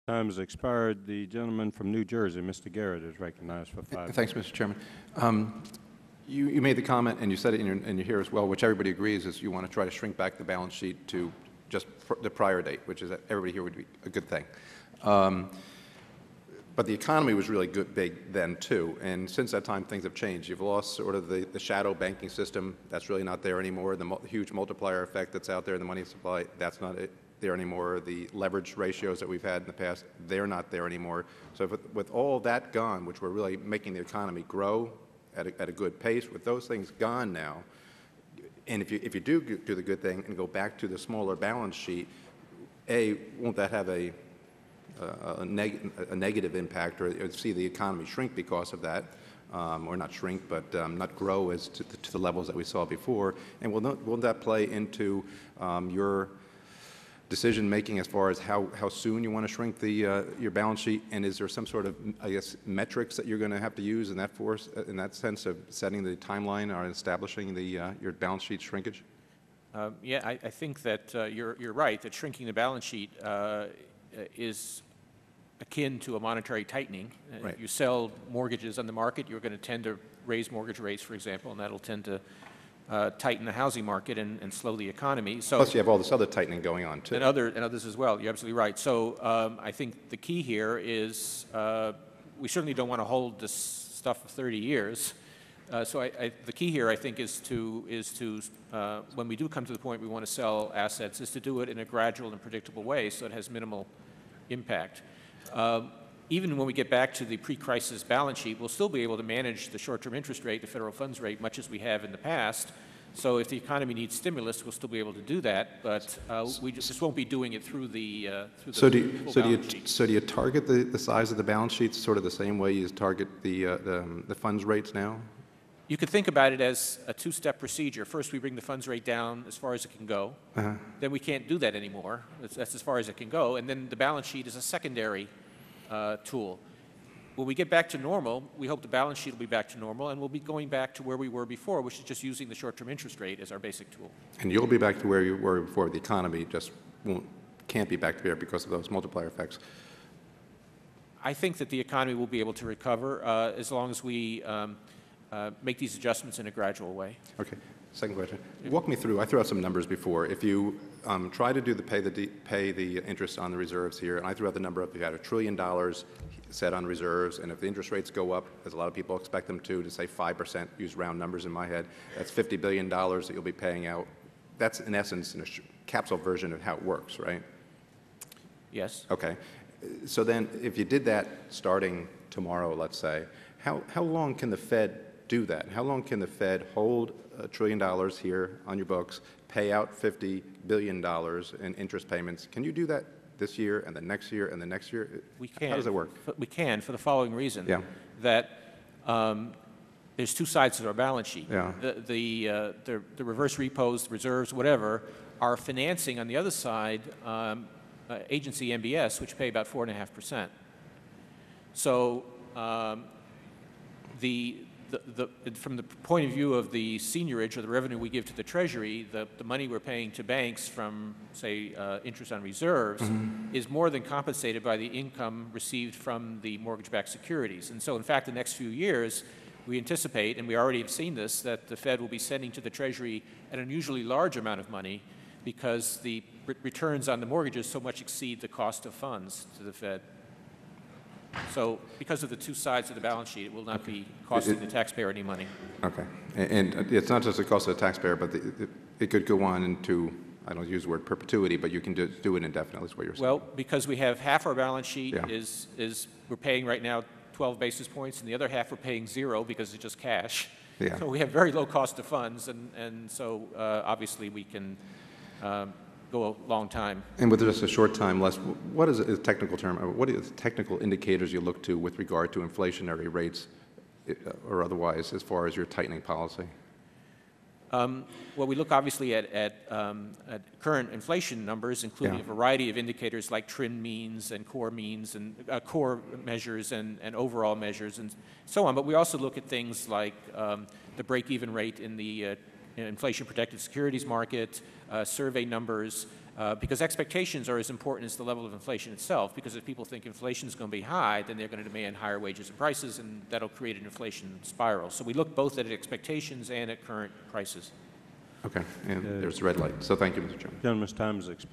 Time has expired. The gentleman from New Jersey, Mr. Garrett, is recognized for 5 minutes. Thanks, Mr. Chairman. You made the comment, and you said it in your here as well, which everybody agrees is you want to try to shrink back the balance sheet to just the prior date, which is that everybody here would be a good thing. But the economy was really big then, too. And since that time, things have changed. You've lost sort of the shadow banking system. That's really not there anymore. The huge multiplier effect that's out there in the money supply, that's not there anymore. The leverage ratios that we've had in the past, they're not there anymore. So with all that gone, which were really making the economy grow at a good pace, with those things gone now, and if you do the good thing and go back to the smaller balance sheet, won't that have a negative impact, or see the economy shrink because of that, or not shrink, but not grow as to the levels that we saw before? And will that play into your decision making as far as how soon you want to shrink your balance sheet? And is there some sort of, I guess, metrics that you're going to have to use in that sense of setting the timeline or establishing your balance sheet shrinkage? Yeah, I think that you're right, that shrinking the balance sheet is akin to a monetary tightening. Right. If you sell mortgages on the market, you're going to tend to raise mortgage rates, for example, and that'll tend to tighten the housing market and slow the economy. So, plus you have all this other tightening going on, too. And others as well. You're absolutely right. So I think the key here is we certainly don't want to hold this stuff for 30 years. So the key here, I think, is to when we do come to the point we want to sell assets, is to do it in a gradual and predictable way so it has minimal impact. Even when we get back to the pre-crisis balance sheet, we'll still be able to manage the short-term interest rate, the federal funds rate, much as we have in the past. So if the economy needs stimulus, we'll still be able to do that, but we just won't be doing it through the balance sheet. So do you target the size of the balance sheet sort of the same way you target the funds rates now? You could think about it as a two-step procedure. First, we bring the funds rate down as far as it can go. Then we can't do that anymore. That's as far as it can go. And then the balance sheet is a secondary tool. When we get back to normal, we hope the balance sheet will be back to normal, and we'll be going back to where we were before, which is just using the short-term interest rate as our basic tool. And you'll be back to where you were before. The economy just can't be back there because of those multiplier effects. I think that the economy will be able to recover as long as we make these adjustments in a gradual way. Okay. Second question. Walk me through. I threw out some numbers before. If you try to do pay the interest on the reserves here, and I threw out the number of you had $1 trillion set on reserves, and if the interest rates go up, as a lot of people expect them to say 5%, use round numbers in my head, that's $50 billion that you'll be paying out. That's in essence in a capsule version of how it works, right? Yes. Okay. So then, if you did that starting tomorrow, let's say, how long can the Fed do that? How long can the Fed hold $1 trillion here on your books, pay out $50 billion in interest payments? Can you do that this year and the next year and the next year? We can. How does it work? We can for the following reason. Yeah. That there's two sides of our balance sheet. Yeah. The reverse repos, reserves, whatever, are financing on the other side agency MBS, which pay about 4.5%. So from the point of view of the seniorage or the revenue we give to the Treasury, the money we're paying to banks from, say, interest on reserves is more than compensated by the income received from the mortgage-backed securities. And so, in fact, the next few years, we anticipate, and we already have seen this, that the Fed will be sending to the Treasury an unusually large amount of money because the returns on the mortgages so much exceed the cost of funds to the Fed. So because of the two sides of the balance sheet, it will not be costing the taxpayer any money. Okay. And it's not just the cost of the taxpayer, but it could go on into, I don't use the word perpetuity, but you can do it indefinitely is what you're saying. Well, because we have half our balance sheet is we're paying right now 12 basis points, and the other half we're paying 0 because it's just cash. Yeah. So we have very low cost of funds, and so obviously we can go a long time. And with just a short time less, what is a technical term, or what are the technical indicators you look to with regard to inflationary rates or otherwise as far as your tightening policy? Well, we look obviously at current inflation numbers, including a variety of indicators like trend means and core means and core measures and overall measures and so on. But we also look at things like the break-even rate in the inflation-protected securities market, survey numbers, because expectations are as important as the level of inflation itself, because if people think inflation is going to be high, then they're going to demand higher wages and prices, and that'll create an inflation spiral. So we look both at expectations and at current prices. Okay, and there's a red light. So thank you, Mr. Chairman. Gentleman's time is expired.